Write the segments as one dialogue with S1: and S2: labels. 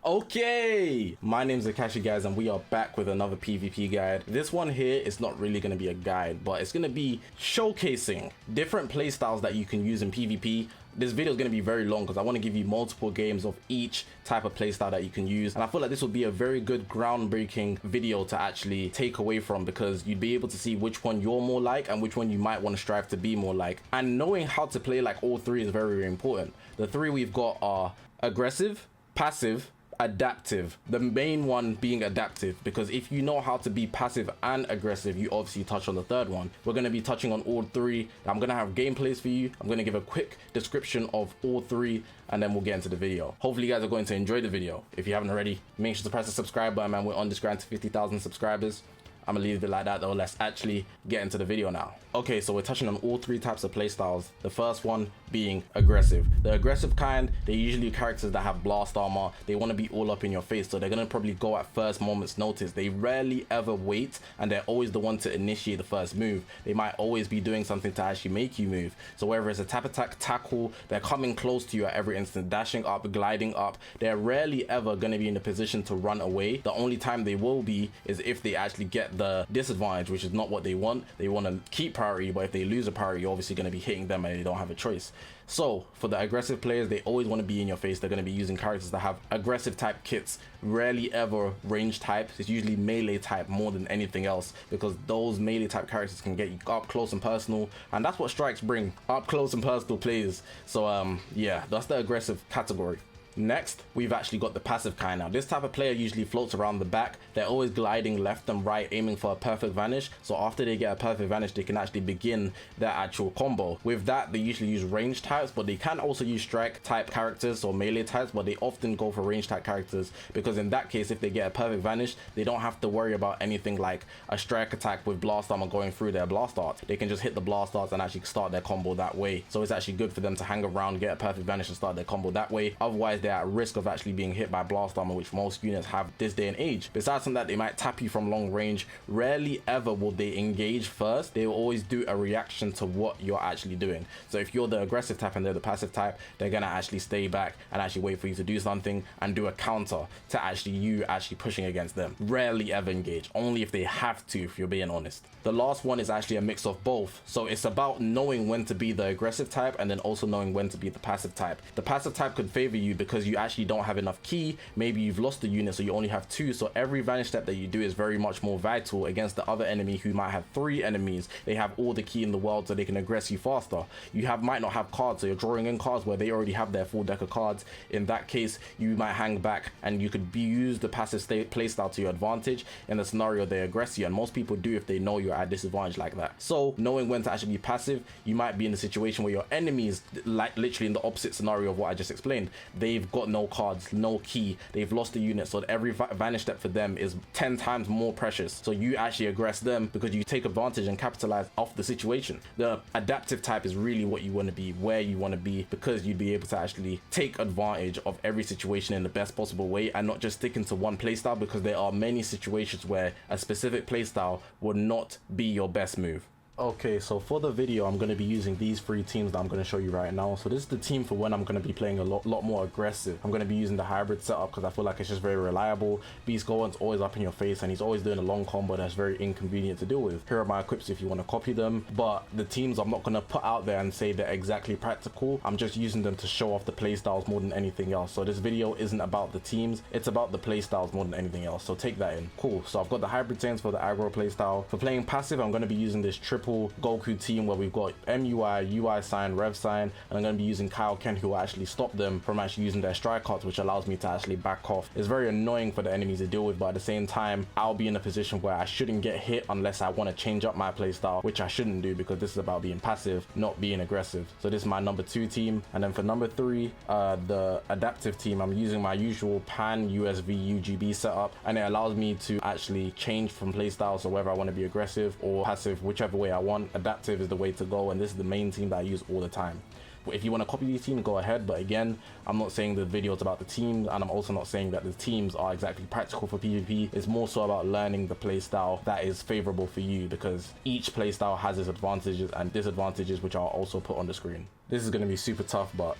S1: Okay, my name's Zakashi, guys, and we are back with another PvP guide. This one here is not really going to be a guide, but it's going to be showcasing different playstyles that you can use in PvP. This video is going to be very long because I want to give you multiple games of each type of playstyle that you can use, and I feel like this will be a very good groundbreaking video to actually take away from, because you'd be able to see which one you're more like and which one you might want to strive to be more like. And knowing how to play like all three is very, very important. The three we've got are aggressive, passive, adaptive. The main one being adaptive, because if you know how to be passive and aggressive, you obviously touch on the third one. We're going to be touching on all three. I'm going to have gameplays for you. I'm going to give a quick description of all three, and then we'll get into the video. Hopefully you guys are going to enjoy the video. If you haven't already, make sure to press the subscribe button, man. We're on this grind to 50,000 subscribers. I'm gonna leave it like that though. Let's actually get into the video now. Okay, so we're touching on all three types of playstyles. The first one being aggressive. The aggressive kind, they're usually characters that have blast armor. They want to be all up in your face, so they're gonna probably go at first moment's notice. They rarely ever wait, and they're always the one to initiate the first move. They might always be doing something to actually make you move. So whether it's a tap attack, tackle, they're coming close to you at every instant, dashing up, gliding up. They're rarely ever gonna be in a position to run away. The only time they will be is if they actually get the disadvantage, which is not what they want. They want to keep priority, but if they lose a priority, you're obviously going to be hitting them and they don't have a choice. So for the aggressive players, they always want to be in your face. They're going to be using characters that have aggressive type kits, rarely ever range type. It's usually melee type more than anything else, because those melee type characters can get you up close and personal, and that's what strikes bring, up close and personal plays. So yeah, that's the aggressive category. Next, we've actually got the passive kind. Now, this type of player usually floats around the back. They're always gliding left and right, aiming for a perfect vanish. So after they get a perfect vanish, they can actually begin their actual combo. With that, they usually use range types, but they can also use strike type characters or melee types, but they often go for range type characters, because in that case, if they get a perfect vanish, they don't have to worry about anything like a strike attack with blast armor going through their blast art. They can just hit the blast arts and actually start their combo that way. So it's actually good for them to hang around, get a perfect vanish and start their combo that way. Otherwise, they're at risk of actually being hit by blast armor, which most units have this day and age. Besides from that, they might tap you from long range. Rarely ever will they engage first. They will always do a reaction to what you're actually doing. So if you're the aggressive type and they're the passive type, they're gonna actually stay back and actually wait for you to do something and do a counter to actually you actually pushing against them. Rarely ever engage, only if they have to, if you're being honest. The last one is actually a mix of both. So it's about knowing when to be the aggressive type and then also knowing when to be the passive type. The passive type could favor you because you actually don't have enough key. Maybe you've lost the unit, so you only have 2, so every vanish step that you do is very much more vital against the other enemy who might have 3 enemies. They have all the key in the world, so they can aggress you faster. You might not have cards, so you're drawing in cards where they already have their full deck of cards. In that case, you might hang back and you could use the passive playstyle to your advantage in the scenario they aggress you, and most people do if they know you're at disadvantage like that. So knowing when to actually be passive, you might be in a situation where your enemy is like literally in the opposite scenario of what I just explained. They've got no cards, no key, they've lost the unit, so every vanish step for them is 10 times more precious. So you actually aggress them because you take advantage and capitalize off the situation. The adaptive type is really what you want to be, where you want to be, because you'd be able to actually take advantage of every situation in the best possible way and not just sticking to one playstyle, because there are many situations where a specific playstyle would not be your best move. Okay, so for the video, I'm going to be using these 3 teams that I'm going to show you right now. So this is the team for when I'm going to be playing a lot more aggressive. I'm going to be using the hybrid setup because I feel like it's just very reliable. Beast Gohan's always up in your face and he's always doing a long combo that's very inconvenient to deal with. Here are my equips if you want to copy them, but the teams I'm not going to put out there and say they're exactly practical. I'm just using them to show off the playstyles more than anything else. So this video isn't about the teams, it's about the playstyles more than anything else. So take that in. Cool, so I've got the hybrid teams for the aggro playstyle. For playing passive, I'm going to be using this triple Goku team where we've got MUI, UI sign, Rev sign, and I'm going to be using Kaioken, who will actually stop them from actually using their strike cards, which allows me to actually back off. It's very annoying for the enemies to deal with, but at the same time, I'll be in a position where I shouldn't get hit unless I want to change up my playstyle, which I shouldn't do because this is about being passive, not being aggressive. So this is my number 2 team. And then for number 3, the adaptive team, I'm using my usual pan USV UGB setup, and it allows me to actually change from playstyle, so whether I want to be aggressive or passive, whichever way I want. Adaptive is the way to go, and this is the main team that I use all the time. If you want to copy these teams, go ahead, but again, I'm not saying the video is about the teams, and I'm also not saying that the teams are exactly practical for PvP. It's more so about learning the playstyle that is favorable for you, because each playstyle has its advantages and disadvantages, which I'll also put on the screen. This is going to be super tough, but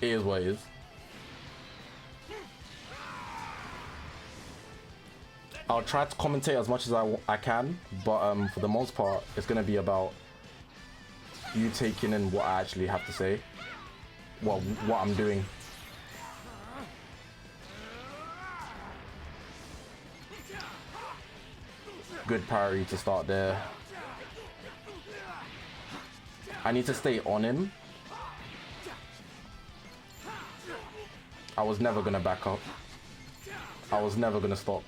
S1: it is what it is. I'll try to commentate as much as I can, but for the most part, it's gonna be about you taking in what I actually have to say, what I'm doing. Good parry to start there. I need to stay on him. I was never gonna back up. I was never gonna stop.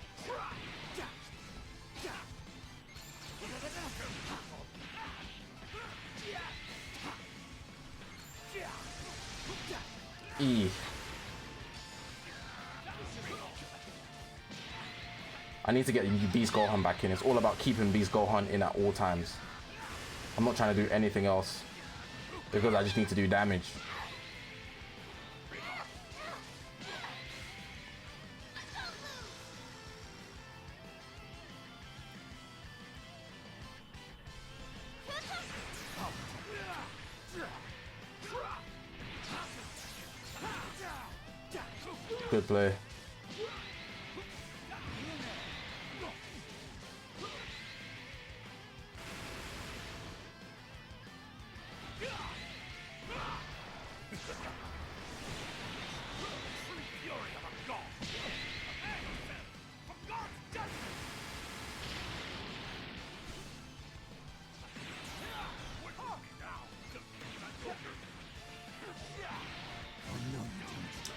S1: E. I need to get Beast Gohan back in. It's all about keeping Beast Gohan in at all times. I'm not trying to do anything else because I just need to do damage. Good play.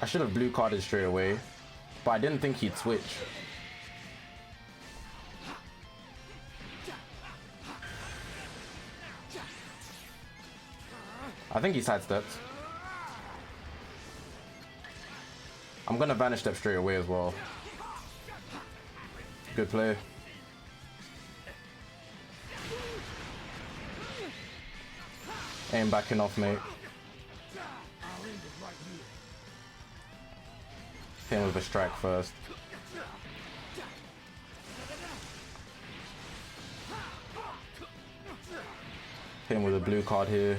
S1: I should have blue carded straight away, but I didn't think he'd switch. I think he sidestepped. I'm gonna vanish step straight away as well. Good play. Ain't backing off, mate. Hit him with a strike first. Hit him with a blue card here.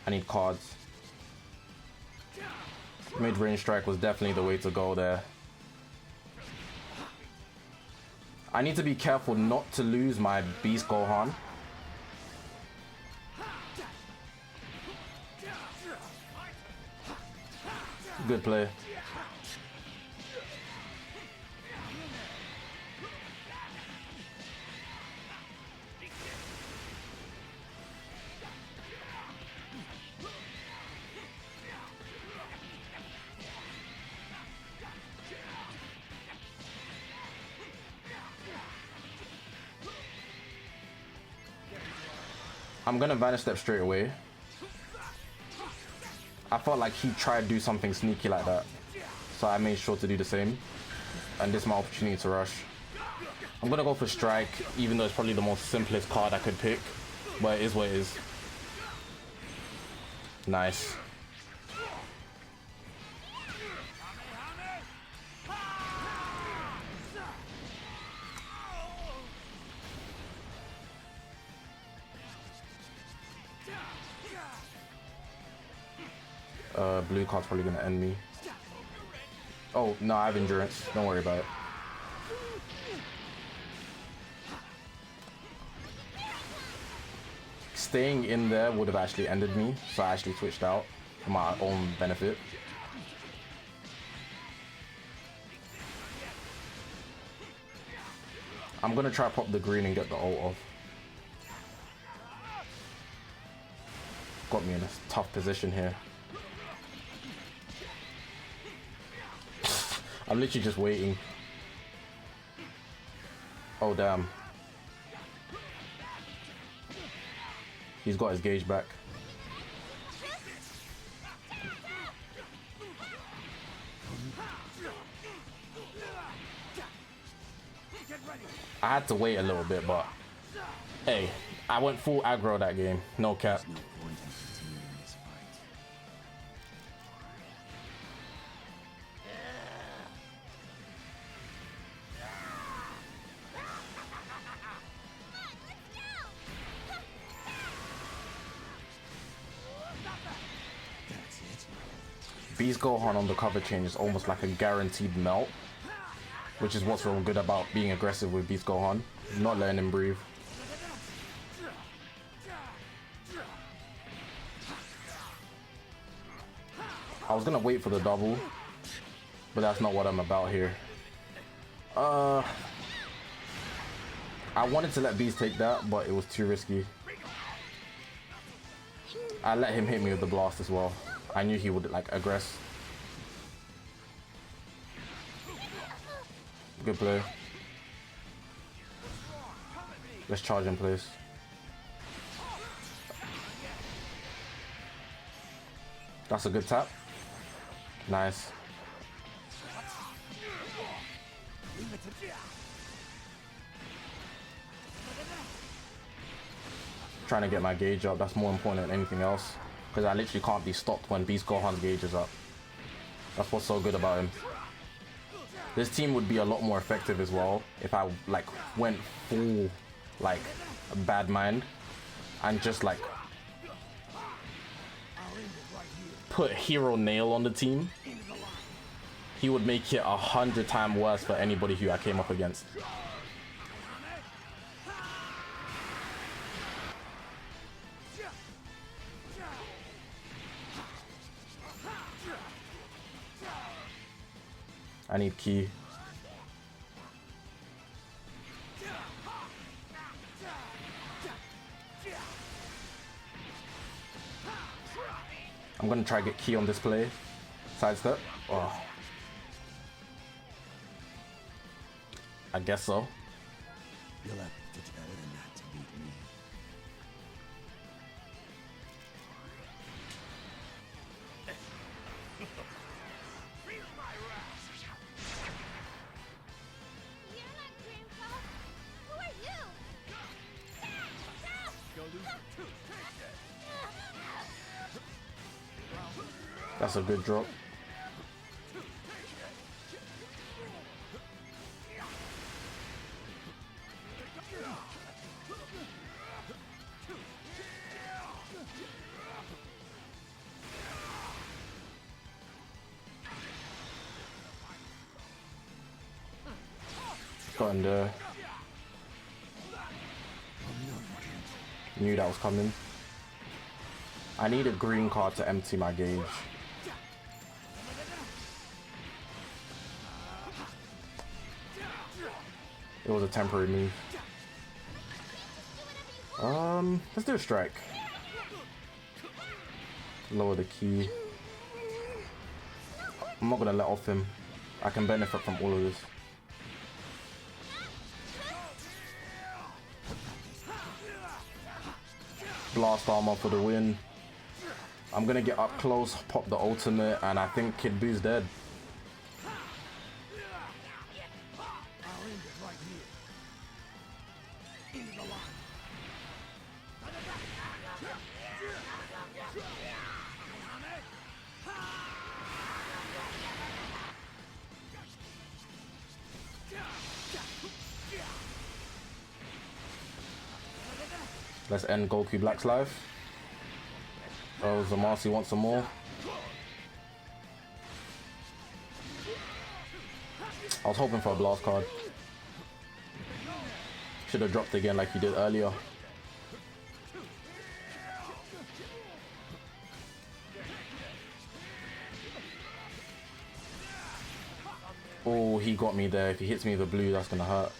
S1: I need cards. Mid-range strike was definitely the way to go there. I need to be careful not to lose my Beast Gohan. Good play. I'm gonna vanish step straight away. I felt like he tried to do something sneaky like that, so I made sure to do the same. And this is my opportunity to rush. I'm gonna go for strike, even though it's probably the most simplest card I could pick, but it is what it is. Nice. Blue card's probably gonna end me. Oh, no, I have endurance. Don't worry about it. Staying in there would have actually ended me, so I actually switched out for my own benefit. I'm gonna try pop the green and get the ult off. Got me in a tough position here. I'm literally just waiting. Oh, damn. He's got his gauge back. I had to wait a little bit, but hey, I went full aggro that game. No cap. Beast Gohan on the cover chain is almost like a guaranteed melt, which is what's real good about being aggressive with Beast Gohan, not letting him breathe. I was gonna wait for the double, but that's not what I'm about here. I wanted to let Beast take that, but it was too risky. I let him hit me with the blast as well. I knew he would like aggress. Good play. Let's charge in place. That's a good tap. Nice. Trying to get my gauge up, that's more important than anything else, because I literally can't be stopped when Beast Gohan's gauge is up. That's what's so good about him. This team would be a lot more effective as well if I like went full like bad mind and just like put Hero Nail on the team. He would make it 100 times worse for anybody who I came up against. I need key. I'm gonna try to get key on this play. Sidestep. Oh. I guess so.
S2: You'll have to do better than that to beat me.
S1: That's a good drop. Got in there. Knew that was coming. I need a green card to empty my gauge. It was a temporary move. Let's do a strike. Lower the key. I'm not gonna let off him. I can benefit from all of this. Blast armor for the win. I'm gonna get up close, pop the ultimate, and I think Kid Boo's dead. Let's end Goku Black's life. Oh, Zamasu wants some more. I was hoping for a blast card. Should have dropped again like he did earlier. Oh, he got me there. If he hits me with the blue, that's gonna hurt.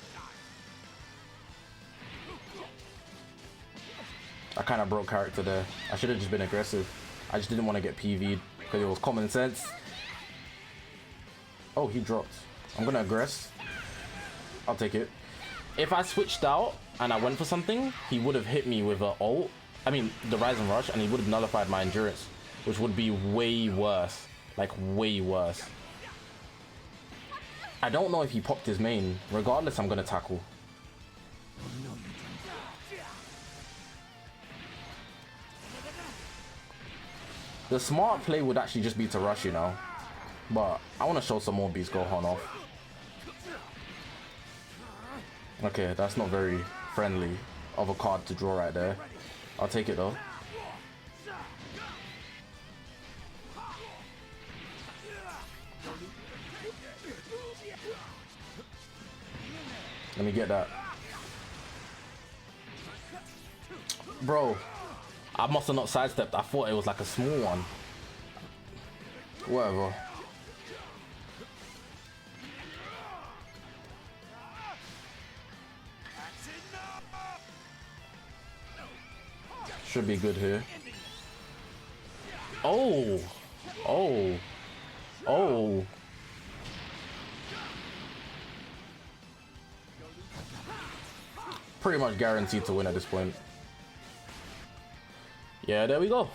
S1: I kind of broke character there. I should have just been aggressive. I just didn't want to get PV'd because it was common sense. Oh, he dropped. I'm gonna aggress. I'll take it. If I switched out and I went for something, he would have hit me with a ult. I mean, the Rise and Rush, and he would have nullified my endurance, which would be way worse. Like, way worse. I don't know if he popped his main. Regardless, I'm gonna tackle. The smart play would actually just be to rush, you know. But I want to show some more Beast Gohan off. Okay, that's not very friendly of a card to draw right there. I'll take it though. Let me get that. Bro, I must have not sidestepped. I thought it was like a small one. Whatever. Should be good here. Oh! Oh! Oh! Pretty much guaranteed to win at this point. Yeah, there we go.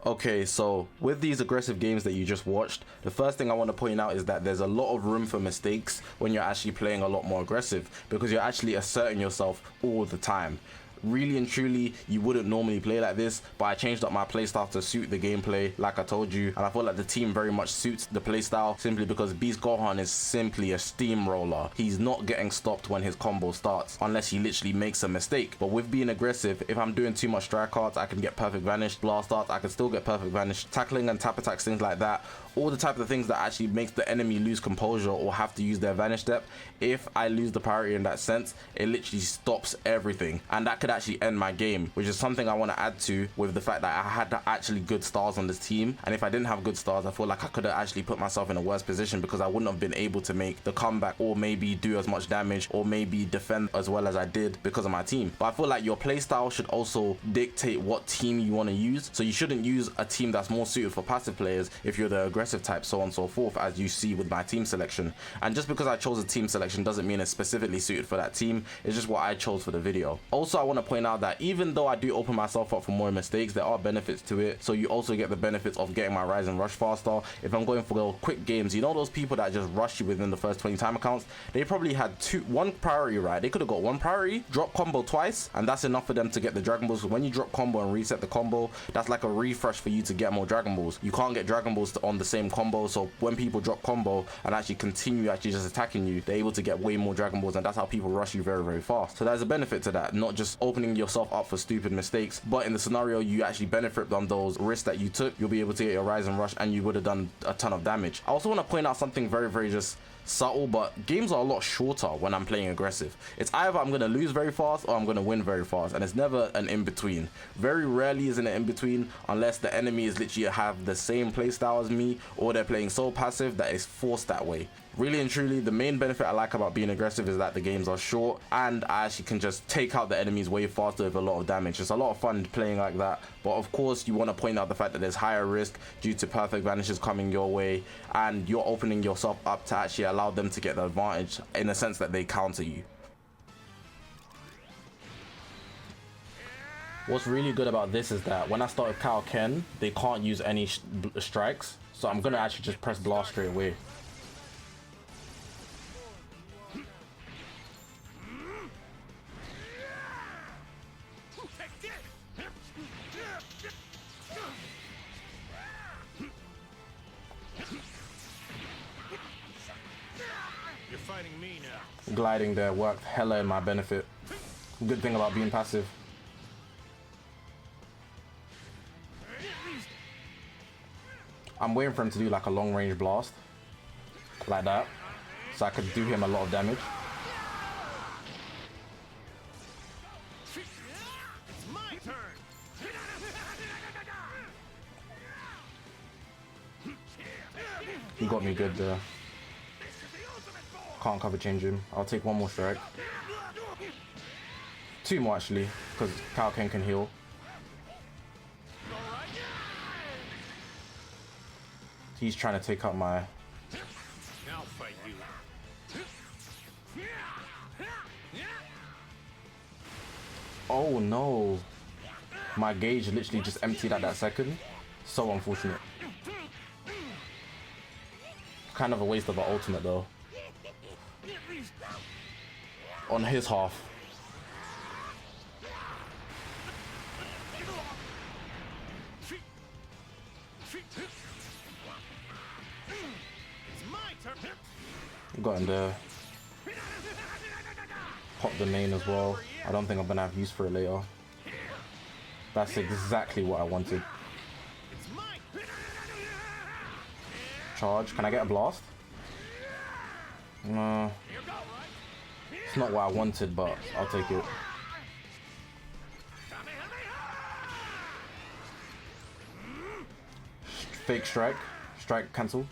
S1: Okay, so with these aggressive games that you just watched, the first thing I want to point out is that there's a lot of room for mistakes when you're actually playing a lot more aggressive, because you're actually asserting yourself all the time. Really and truly, you wouldn't normally play like this, but I changed up my playstyle to suit the gameplay, like I told you, and I feel like the team very much suits the playstyle simply because Beast Gohan is simply a steamroller. He's not getting stopped when his combo starts, unless he literally makes a mistake. But with being aggressive, if I'm doing too much strike arts, I can get perfect vanish. Blast arts, I can still get perfect vanish. Tackling and tap attacks, things like that. All the type of things that actually makes the enemy lose composure or have to use their vanish step. If I lose the priority in that sense, it literally stops everything, and that could actually end my game, which is something I want to add to with the fact that I had actually good stars on this team, and if I didn't have good stars, I feel like I could have actually put myself in a worse position because I wouldn't have been able to make the comeback or maybe do as much damage or maybe defend as well as I did because of my team. But I feel like your playstyle should also dictate what team you want to use, so you shouldn't use a team that's more suited for passive players if you're the aggressive type, so on and so forth, as you see with my team selection. And just because I chose a team selection doesn't mean it's specifically suited for that team, it's just what I chose for the video. Also, I want to point out that even though I do open myself up for more mistakes, there are benefits to it. So you also get the benefits of getting my rise and rush faster. If I'm going for quick games, you know those people that just rush you within the first 20 time accounts, they probably had one priority, right? They could have got one priority, drop combo twice, and that's enough for them to get the Dragon Balls. When you drop combo and reset the combo, that's like a refresh for you to get more Dragon Balls. You can't get Dragon Balls on the same combo, so when people drop combo and actually continue actually just attacking you, they're able to get way more Dragon Balls, and that's how people rush you very, very fast. So there's a benefit to that, not just opening yourself up for stupid mistakes, but in the scenario you actually benefit on those risks that you took, you'll be able to get your rise and rush and you would have done a ton of damage. I also want to point out something very, very just subtle, but games are a lot shorter when I'm playing aggressive. It's either I'm going to lose very fast or I'm going to win very fast, and it's never an in-between. Very rarely is it an in-between unless the enemy is literally have the same playstyle as me or they're playing so passive that it's forced that way. Really and truly, the main benefit I like about being aggressive is that the games are short and I actually can just take out the enemies way faster with a lot of damage. It's a lot of fun playing like that, but of course you want to point out the fact that there's higher risk due to perfect vanishes coming your way, and you're opening yourself up to actually allow them to get the advantage in the sense that they counter you. What's really good about this is that when I start with Kaioken, they can't use any strikes, so I'm gonna actually just press blast straight away.
S3: You're fighting me now.
S1: Gliding there worked hella in my benefit. Good thing about being passive. I'm waiting for him to do like a long range blast like that, so I could do him a lot of damage.
S3: It's my turn.
S1: He got me good there. Can't cover change him. I'll take one more strike. Two more actually, because Kaioken can heal. He's trying to take out my...
S3: Now fight you.
S1: Oh no. My gauge literally just emptied at that second. So unfortunate. Kind of a waste of an ultimate though. On his half. Got him there. Pop the main as well. I don't think I'm gonna have use for it later. That's exactly what I wanted. Charge. Can I get a blast? No, it's not what I wanted, but I'll take it. Fake strike. Strike cancel.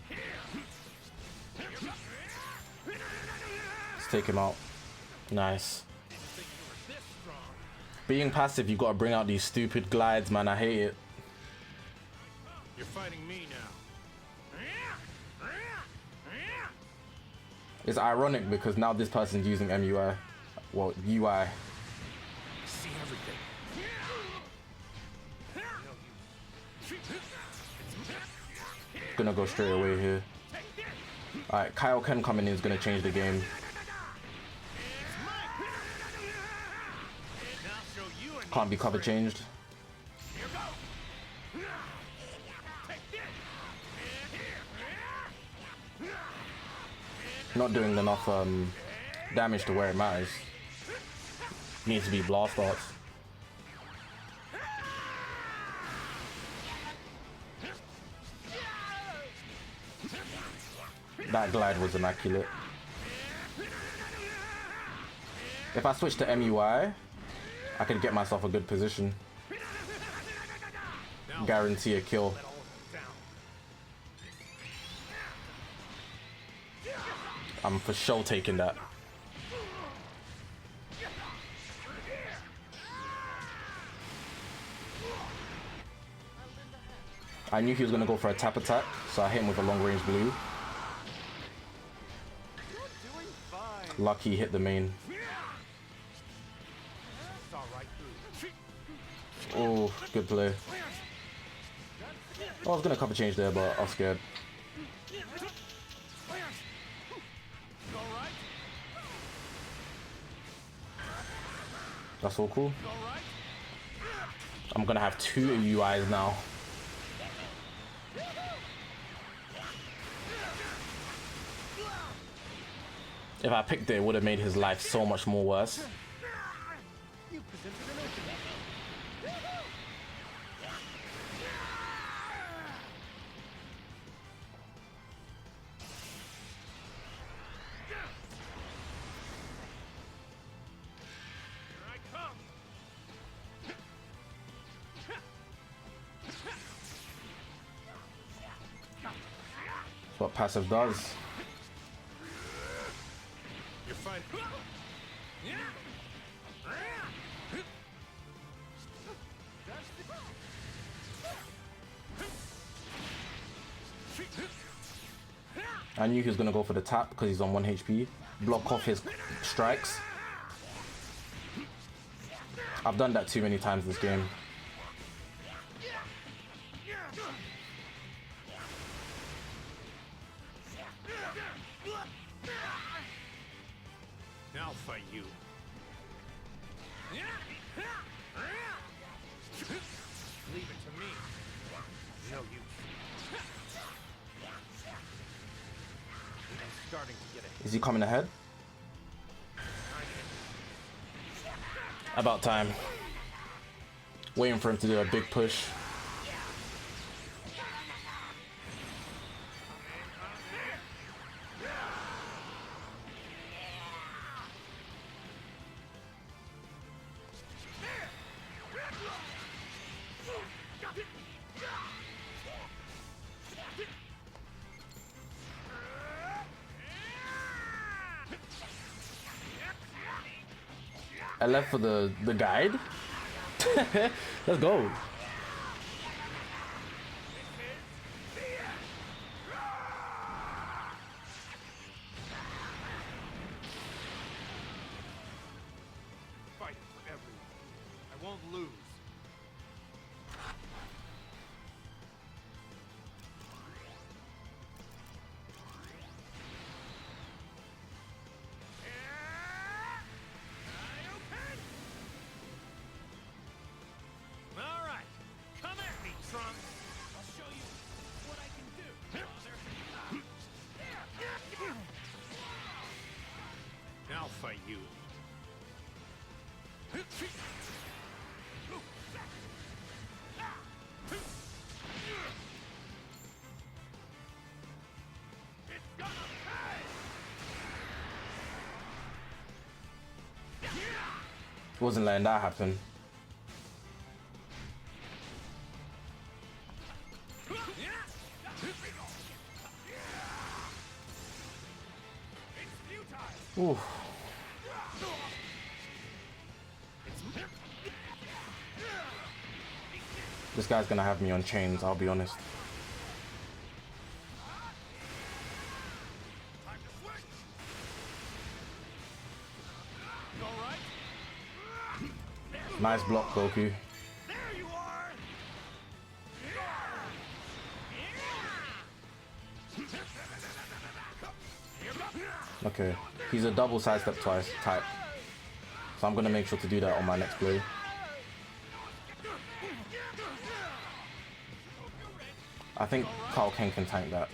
S1: Let's take him out. Nice. Being passive, you gotta bring out these stupid glides, man. I hate it.
S3: You're fighting me now.
S1: It's ironic because now this person's using MUI. Well, UI.
S3: See everything.
S1: Gonna go straight away here. Alright, Kyle Ken coming in is gonna change the game. Can't be cover changed. Not doing enough damage to where it matters. Needs to be blast arts. That glide was immaculate. If I switch to MUI, I could get myself a good position. Guarantee a kill. I'm for sure taking that. I knew he was gonna go for a tap attack, so I hit him with a long range blue. Lucky he hit the main. Oh, good play. I was gonna cover change there, but I was scared. That's all cool. I'm gonna have 2 UIs now. If I picked it, it would have made his life so much more worse. That's what passive does.
S3: You're fine.
S1: I knew he was gonna go for the tap because he's on 1 HP. Block off his strikes. I've done that too many times this game.
S3: Now I'll fight you. Leave it to me. No use. I'm starting to get it.
S1: Is he coming ahead? About time. Waiting for him to do a big push. I left for the guide. Let's go.
S3: Fight for everyone. I won't lose. All right.
S1: Wasn't letting that happen. Ooh. This guy's gonna have me on chains, I'll be honest. Nice block, Goku. Okay, he's a double sidestep twice type. So I'm gonna make sure to do that on my next play. I think Carl Ken can tank that.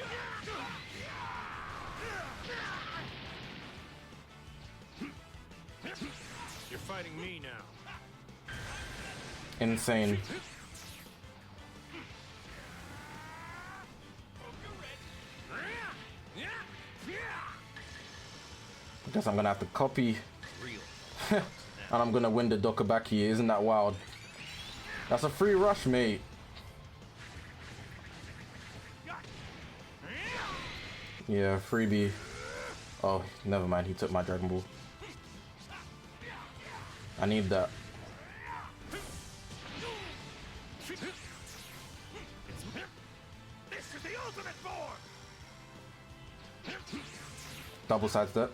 S3: You're fighting me now.
S1: Insane. I guess I'm gonna have to copy. And I'm gonna win the Dokabaki. Isn't that wild? That's a free rush, mate. Yeah, freebie. Oh, never mind. He took my Dragon Ball. I need that. Double sidestep.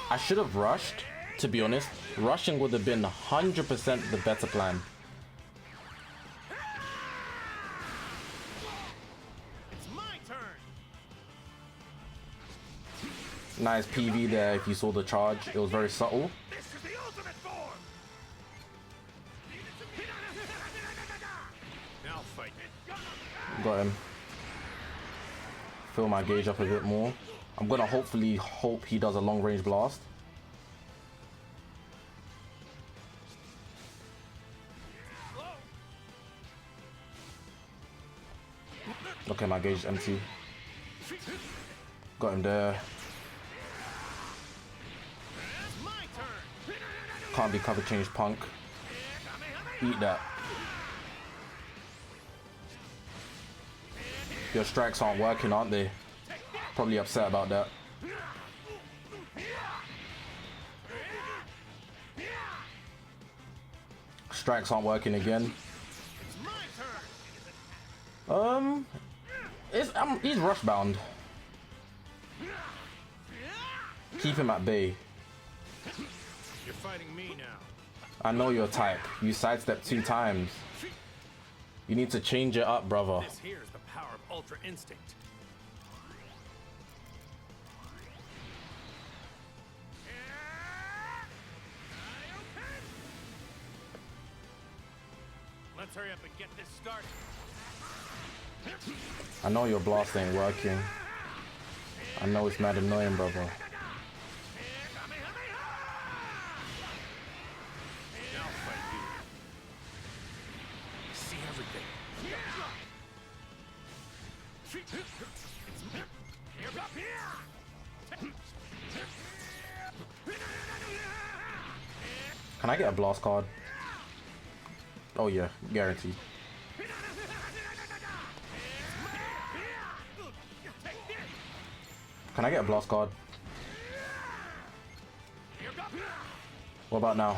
S1: I should have rushed, to be honest. Rushing would have been 100% the better plan.
S3: It's my turn.
S1: Nice PV there if you saw the charge. It was very subtle.
S3: This is the ultimate form. Now fight.
S1: Got him. Fill my gauge up a bit more. I'm gonna hopefully hope he does a long range blast. Okay, my gauge is empty. Got him there. Can't be cover change, punk. Eat that. Your strikes aren't working, aren't they? Probably upset about that. Strikes aren't working again. He's rush bound. Keep him at bay.
S3: You're fighting me now.
S1: I know your type. You sidestepped 2 times. You need to change it up, brother.
S3: This here is the power of Ultra Instinct. Let's hurry up and get this started.
S1: I know your blast ain't working. I know it's mad annoying, brother.
S3: Now fight you. See everything.
S1: Can I get a blast card? Oh yeah, guaranteed. Can I get a blast card? What about now?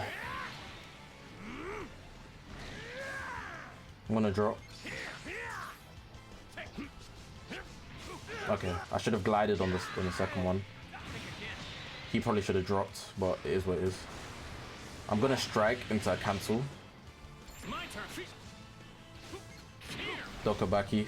S1: I'm gonna drop. Okay, I should have glided on the second one. He probably should have dropped, but it is what it is. I'm gonna strike into a cancel.
S3: My turn.
S1: Dokabaki.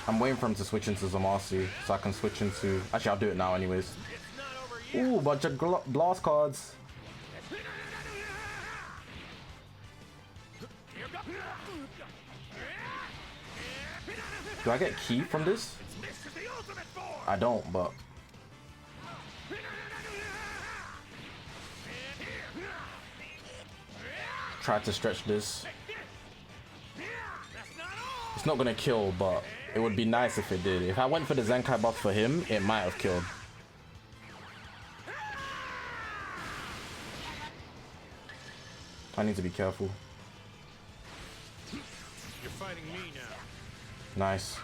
S1: I'm waiting for him to switch into Zamasu so I can switch into... Actually, I'll do it now anyways. Ooh, bunch of blast cards. Do I get key from this? I don't, but... try to stretch this. It's not gonna kill, but it would be nice if it did. If I went for the Zenkai buff for him, it might have killed. I need to be careful.
S3: You're fighting me now.
S1: Nice.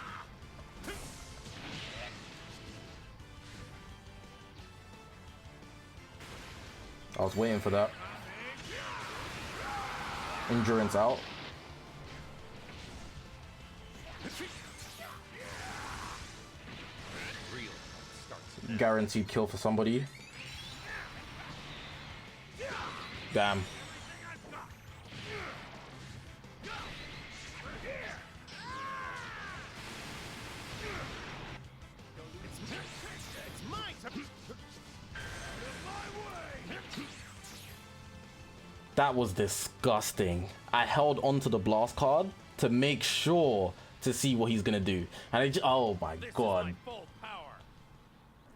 S1: I was waiting for that. Endurance out. Guaranteed kill for somebody. Damn. That was disgusting. I held onto the blast card to make sure to see what he's gonna do, and oh my god.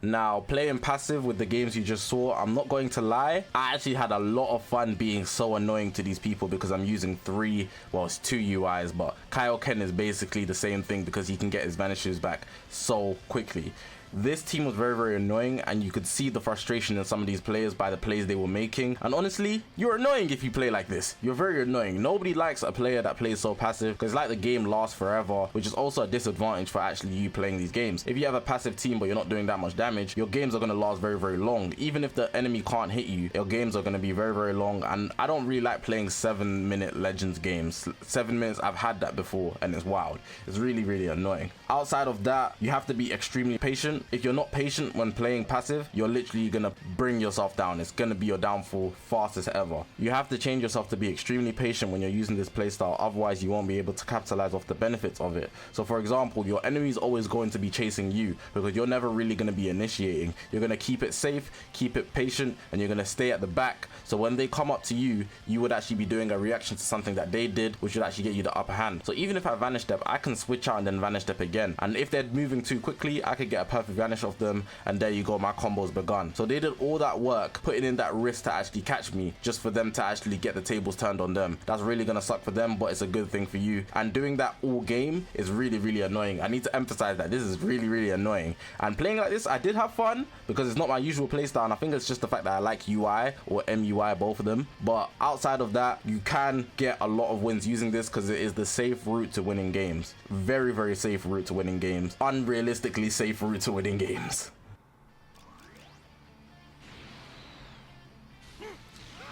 S1: Now, playing passive with the games you just saw, I'm not going to lie, I actually had a lot of fun being so annoying to these people because I'm using it's two UIs, but Kaioken is basically the same thing because he can get his vanishes back so quickly. This team was very, very annoying, and you could see the frustration in some of these players by the plays they were making. And honestly, you're annoying if you play like this. You're very annoying. Nobody likes a player that plays so passive because like the game lasts forever, which is also a disadvantage for actually you playing these games. If you have a passive team but you're not doing that much damage, your games are going to last very, very long. Even if the enemy can't hit you, your games are going to be very, very long. And I don't really like playing 7-minute Legends games. 7 minutes, I've had that before, and it's wild. It's really, really annoying. Outside of that, you have to be extremely patient. If you're not patient when playing passive, you're literally gonna bring yourself down. It's gonna be your downfall fastest ever. You have to change yourself to be extremely patient when you're using this playstyle, otherwise you won't be able to capitalize off the benefits of it. So for example, your enemy is always going to be chasing you because you're never really gonna be initiating. You're gonna keep it safe, keep it patient, and you're gonna stay at the back. So when they come up to you, you would actually be doing a reaction to something that they did, which would actually get you the upper hand. So even if I vanish step, I can switch out and then vanish step again. And if they're moving too quickly, I could get a perfect vanish of them, and there you go, my combo's begun. So they did all that work, putting in that risk to actually catch me, just for them to actually get the tables turned on them. That's really gonna suck for them, but it's a good thing for you. And doing that all game is really, really annoying. I need to emphasize that this is really, really annoying. And playing like this, I did have fun because it's not my usual playstyle, and I think it's just the fact that I like UI or MUI, both of them. But outside of that, you can get a lot of wins using this because it is the safe route to winning games. Very, very safe route to winning games. Unrealistically safe route to winning games.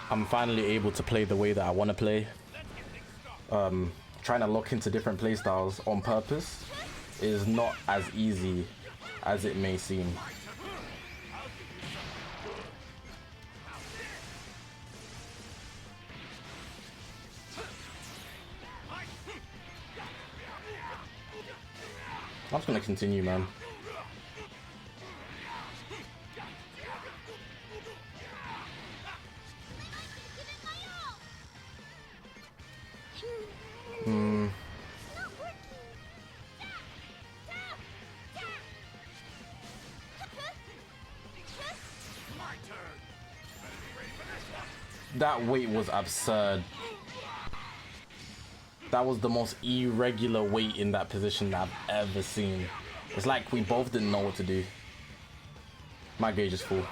S1: I'm finally able to play the way that I want to play. Trying to lock into different playstyles on purpose is not as easy as it may seem. I'm just gonna continue, man. That weight was absurd. That was the most irregular weight in that position that I've ever seen. It's like we both didn't know what to do. My gauge is full.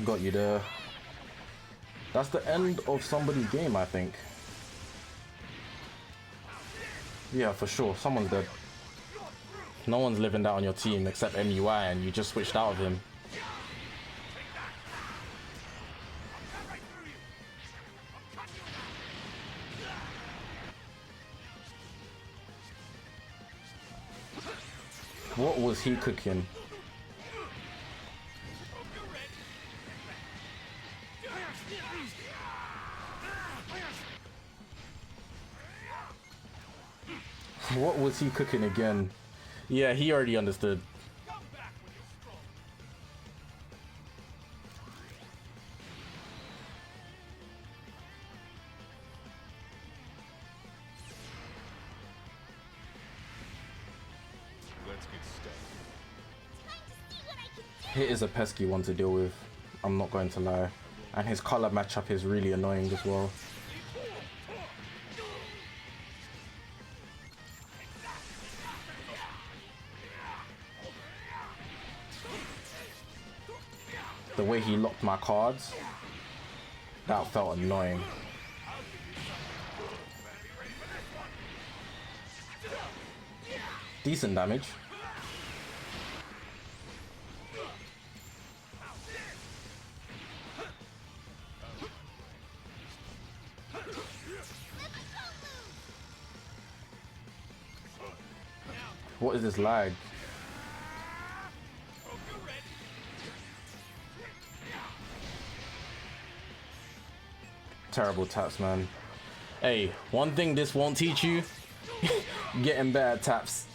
S1: Got you there. That's the end of somebody's game, I think. Yeah, for sure. Someone's dead. No one's living that on your team except MUI, and you just switched out of him. What was he cooking? What was he cooking again? Yeah, he already understood. Hit is a pesky one to deal with, I'm not going to lie. And his color matchup is really annoying as well. The way he locked my cards, that felt annoying. Decent damage. What is this lag? Terrible taps, man. Hey, one thing this won't teach you, getting bad taps.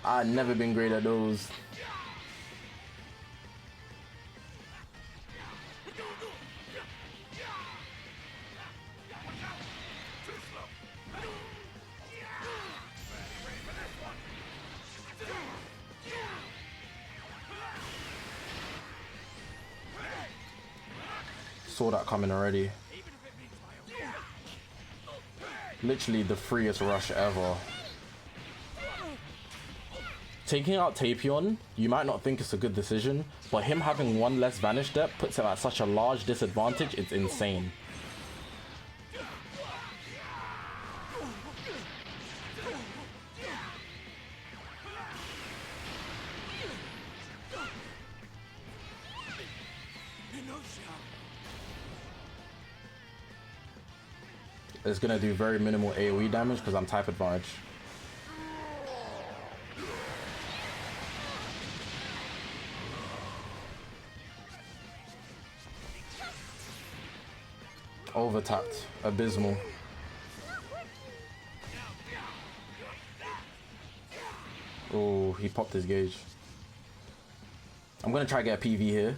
S1: I've never been great at those. Saw that coming already. Literally the freest rush ever. Taking out Tapion, you might not think it's a good decision, but him having one less vanish depth puts him at such a large disadvantage, it's insane. It's gonna do very minimal AoE damage because I'm type advantage. Over tapped, abysmal. Oh, he popped his gauge. I'm gonna try to get a PV here.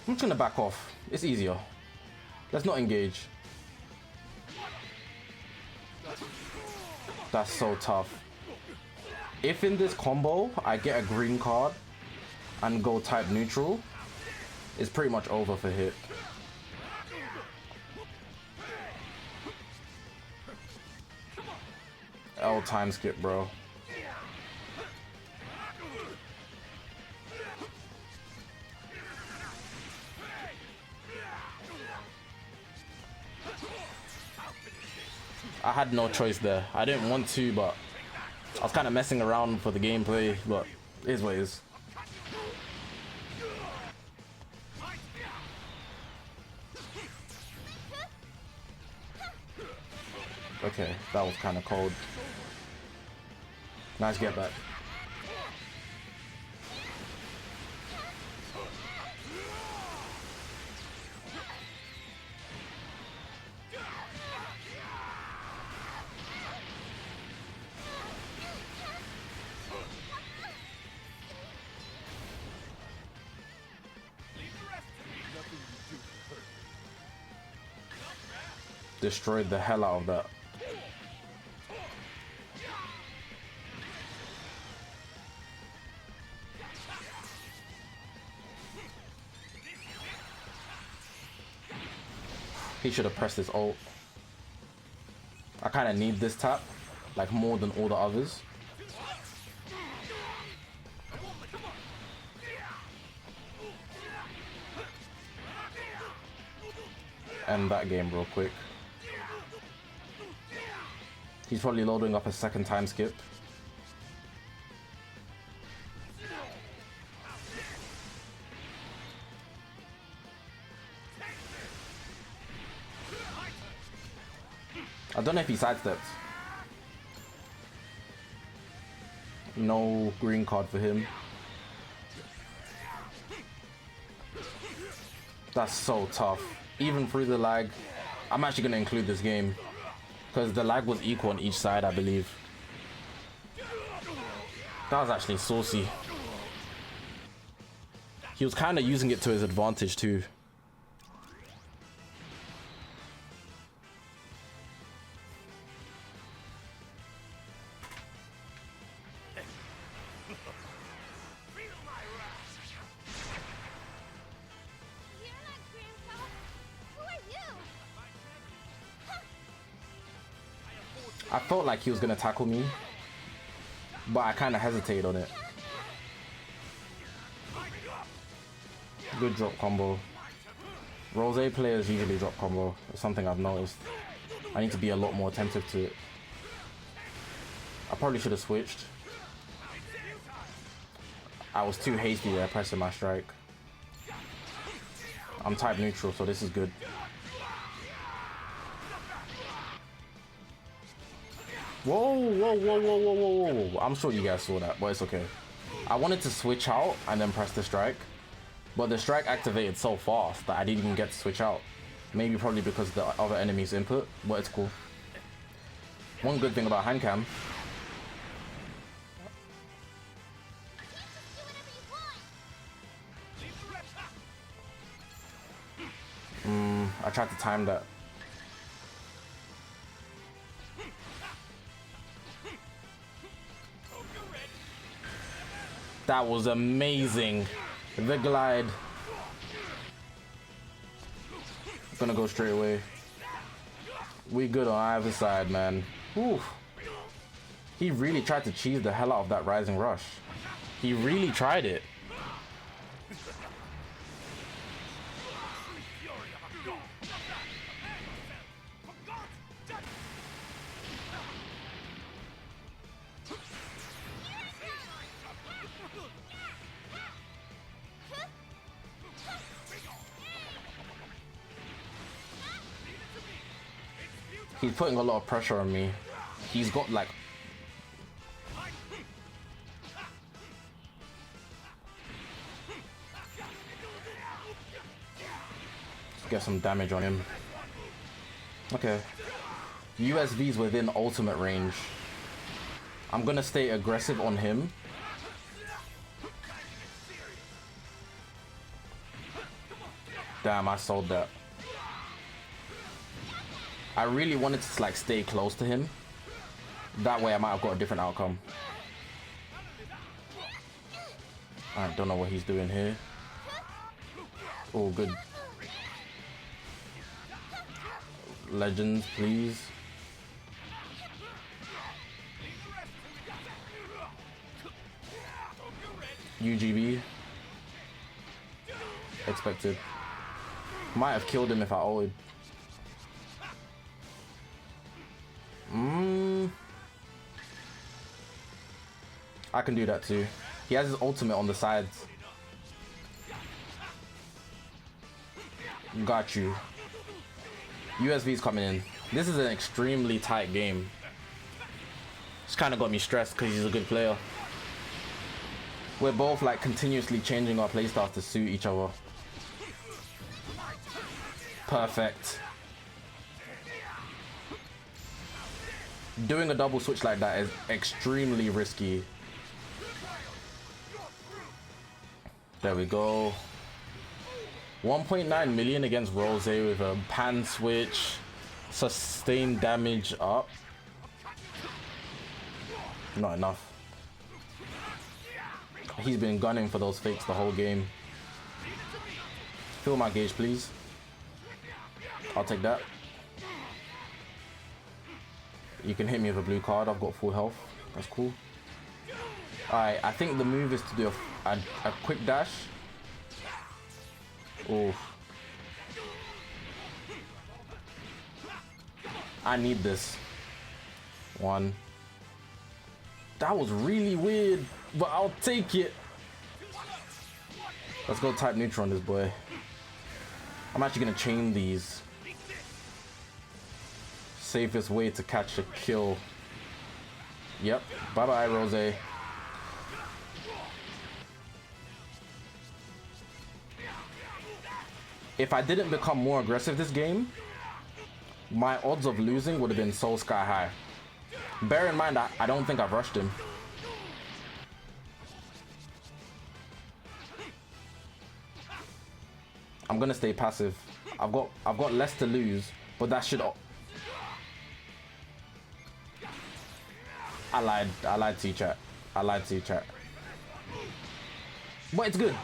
S1: I'm just gonna back off. It's easier. Let's not engage. That's so tough. If in this combo I get a green card and go type neutral, it's pretty much over for hit. L time skip, bro. I had no choice there. I didn't want to, but I was kind of messing around for the gameplay, but it is what it is. Okay, that was kind of cold. Nice get back. Destroyed the hell out of that. He should have pressed his ult. I kind of need this tap, like more than all the others. End that game real quick. He's probably loading up a second time skip. I don't know if he sidestepped. No green card for him. That's so tough. Even through the lag, I'm actually going to include this game because the lag was equal on each side, I believe. That was actually saucy. He was kind of using it to his advantage too. I felt like he was gonna tackle me, but I kind of hesitated on it. Good drop combo. Rose players usually drop combo. It's something I've noticed. I need to be a lot more attentive to it. I probably should have switched. I was too hasty there pressing my strike. I'm type neutral, so this is good. Whoa, whoa, whoa, whoa, whoa, whoa, whoa. I'm sure you guys saw that, but it's okay. I wanted to switch out and then press the strike, but the strike activated so fast that I didn't even get to switch out. Maybe probably because of the other enemy's input, but it's cool. One good thing about HANDCAM. I tried to time that. That was amazing. The glide. Gonna go straight away. We good on either side, man. Whew. He really tried to cheese the hell out of that rising rush. He really tried it. He's putting a lot of pressure on me. He's got like... Let's get some damage on him. Okay. USV's within ultimate range. I'm gonna stay aggressive on him. Damn, I sold that. I really wanted to like stay close to him. That way I might have got a different outcome. I don't know what he's doing here. Oh, good. Legends, please. UGB. Expected. Might have killed him if I ulted. I can do that too. He has his ultimate on the sides. Got you. USV's coming in. This is an extremely tight game. It's kind of got me stressed because he's a good player. We're both like continuously changing our playstyles to suit each other. Perfect. Doing a double switch like that is extremely risky. There we go. 1.9 million against Rose with a pan switch. Sustained damage up. Not enough. He's been gunning for those fakes the whole game. Fill my gauge, please. I'll take that. You can hit me with a blue card. I've got full health. That's cool. Alright, I think the move is to do a quick dash. Oh. I need this. One. That was really weird, but I'll take it. Let's go type neutral on this boy. I'm actually gonna chain these. Safest way to catch a kill. Yep. Bye bye, Rose. If I didn't become more aggressive this game, my odds of losing would have been so sky high. Bear in mind, I don't think I've rushed him. I'm gonna stay passive. I've got less to lose, but that should... I lied to you, chat. I lied to you, chat. But it's good.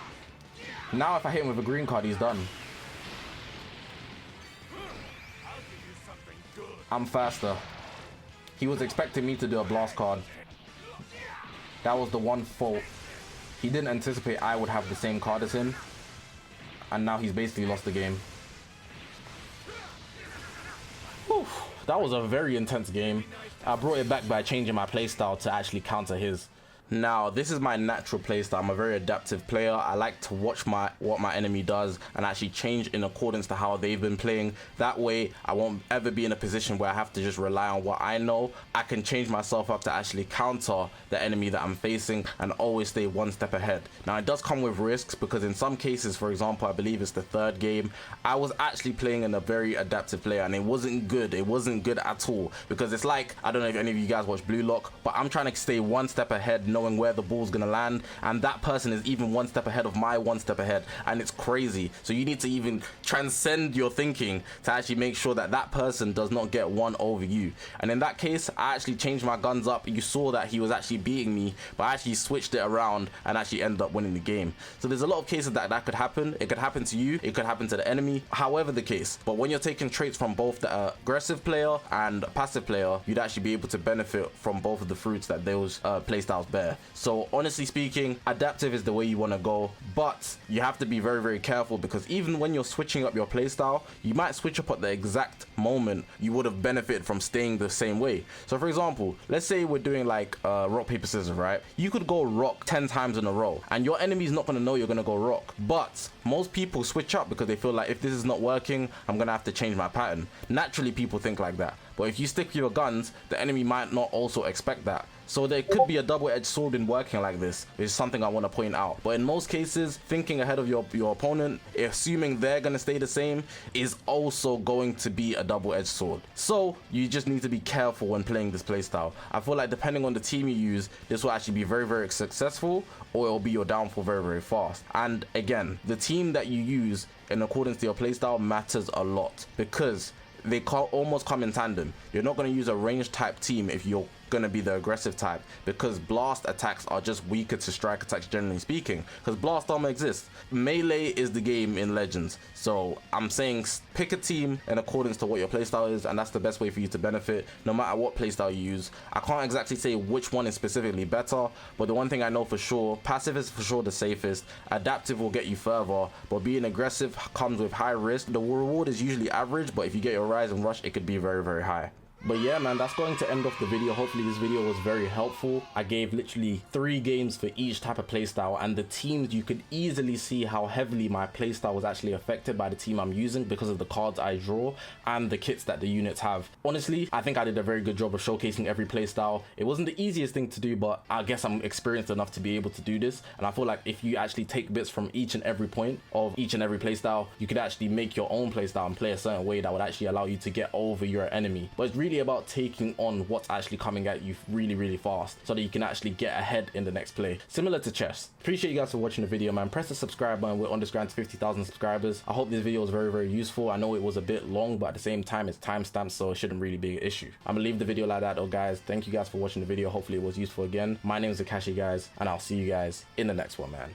S1: Now if I hit him with a green card, he's done. I'm faster. He was expecting me to do a blast card. That was the one fault. He didn't anticipate I would have the same card as him. And now he's basically lost the game. Whew, that was a very intense game. I brought it back by changing my playstyle to actually counter his. Now, this is my natural playstyle. I'm a very adaptive player. I like to watch what my enemy does and actually change in accordance to how they've been playing. That way, I won't ever be in a position where I have to just rely on what I know. I can change myself up to actually counter the enemy that I'm facing and always stay one step ahead. Now, it does come with risks because in some cases, for example, I believe it's the third game, I was actually playing in a very adaptive player and it wasn't good. It wasn't good at all because it's like, I don't know if any of you guys watch Blue Lock, but I'm trying to stay one step ahead, knowing where the ball's gonna land, and that person is even one step ahead of my one step ahead, and it's crazy. So you need to even transcend your thinking to actually make sure that that person does not get one over you. And in that case, I actually changed my guns up. You saw that he was actually beating me, but I actually switched it around and actually ended up winning the game. So there's a lot of cases that could happen. It could happen to you, it could happen to the enemy, however the case. But when you're taking traits from both the aggressive player and passive player, you'd actually be able to benefit from both of the fruits that those playstyles bear. So honestly speaking, adaptive is the way you want to go, but you have to be very, very careful because even when you're switching up your playstyle, you might switch up at the exact moment you would have benefited from staying the same way. So for example, let's say we're doing like rock, paper, scissors, right? You could go rock 10 times in a row and your enemy's not going to know you're going to go rock, but most people switch up because they feel like if this is not working, I'm going to have to change my pattern. Naturally, people think like that. But if you stick with your guns, the enemy might not also expect that. So there could be a double-edged sword in working like this, which is something I want to point out. But in most cases, thinking ahead of your opponent, assuming they're going to stay the same, is also going to be a double-edged sword. So you just need to be careful when playing this playstyle. I feel like depending on the team you use, this will actually be very, very successful, or it will be your downfall very, very fast. And again, the team that you use in accordance to your playstyle matters a lot because they almost come in tandem. You're not going to use a range type team if you're going to be the aggressive type because blast attacks are just weaker to strike attacks, generally speaking, because blast armor exists. Melee is the game in Legends, so I'm saying pick a team in accordance to what your playstyle is, and that's the best way for you to benefit no matter what playstyle you use. I can't exactly say which one is specifically better, but the one thing I know for sure, passive is for sure the safest, adaptive will get you further, but being aggressive comes with high risk. The reward is usually average, but if you get your rise and rush, it could be very, very high. But yeah, man, that's going to end off the video. Hopefully this video was very helpful. I gave literally 3 games for each type of playstyle, and the teams, you could easily see how heavily my playstyle was actually affected by the team I'm using because of the cards I draw and the kits that the units have. Honestly, I think I did a very good job of showcasing every playstyle. It wasn't the easiest thing to do, but I guess I'm experienced enough to be able to do this. And I feel like if you actually take bits from each and every point of each and every playstyle, you could actually make your own playstyle and play a certain way that would actually allow you to get over your enemy. But it's really about taking on what's actually coming at you really, really fast so that you can actually get ahead in the next play, similar to chess. Appreciate you guys for watching the video, man. Press the subscribe button. We're on this grind to 50,000 subscribers. I hope this video was very, very useful. I know it was a bit long, but at the same time it's timestamped, so it shouldn't really be an issue. I'm gonna leave the video like that though, guys. Thank you guys for watching the video. Hopefully it was useful again. My name is Zakashi, guys, and I'll see you guys in the next one, man.